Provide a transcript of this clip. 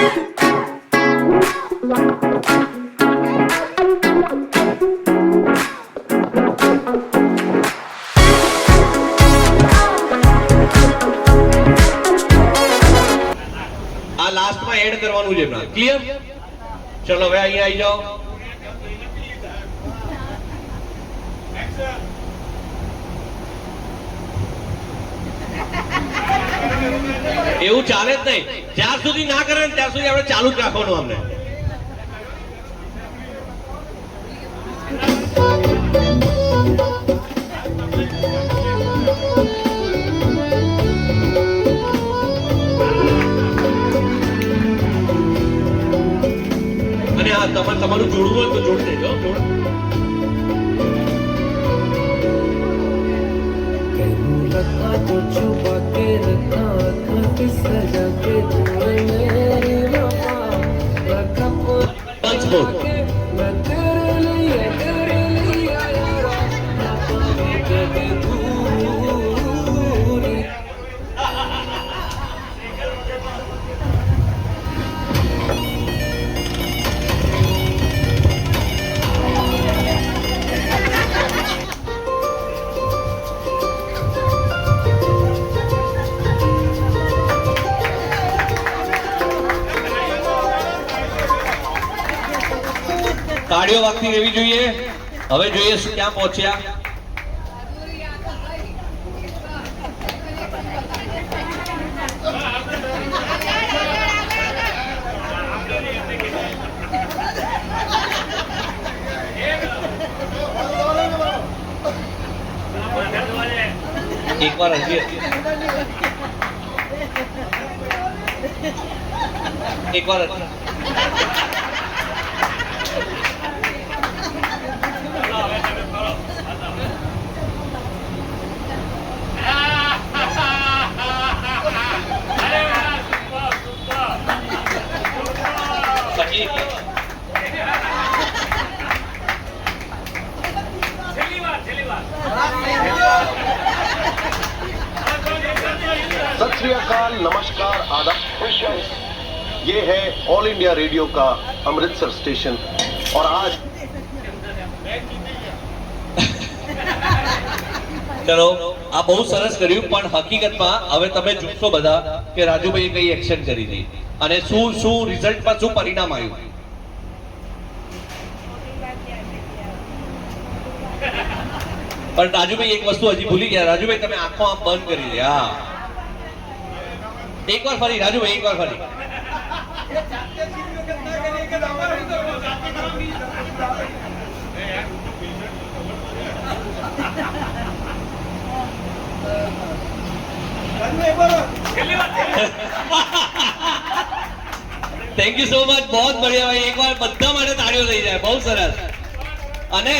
આ લાસ્ટમાં એડ કરવાનું છે ના ક્લિયર ચલો હવે અહીંયા આવી જાઓ એવું ચાલે જ નહીં જ્યાં સુધી ના કરે ત્યાં સુધી આપણે ચાલુ જ રાખવાનું અમને અને હા તમારું જોડવું હોય તો જોડી દેજો तो छुपा के रखा सजा के मेरी वफा रखा मैं तेरे लिए यारा ना पावे कभी दूरी તાળીઓ વાગતી રહેવી જોઈએ હવે જોઈએ ક્યાં પહોંચ્યા એકવાર હજી એકવાર सत श्री अकाल नमस्कार आदाब ये है ऑल इंडिया रेडियो का अमृतसर स्टेशन और आज ચલો આ બહુ સરસ કર્યું પણ હકીકતમાં હવે તમે જોશો બધા કે રાજુભાઈએ કઈ એક્શન કરી હતી અને શું રિઝલ્ટમાં શું પરિણામ આવ્યું પણ રાજુભાઈ એક વસ્તુ હજી ભૂલી ગયા રાજુભાઈ તમે આંખો આમ બંધ કરી દે હા એકવાર ફરી રાજુભાઈ એકવાર ફરી થેન્ક યુ સો મચ બહુ બઢિયા ભાઈ એકવાર બધા માટે તાળીઓ થઈ જાય બહુ સરસ અને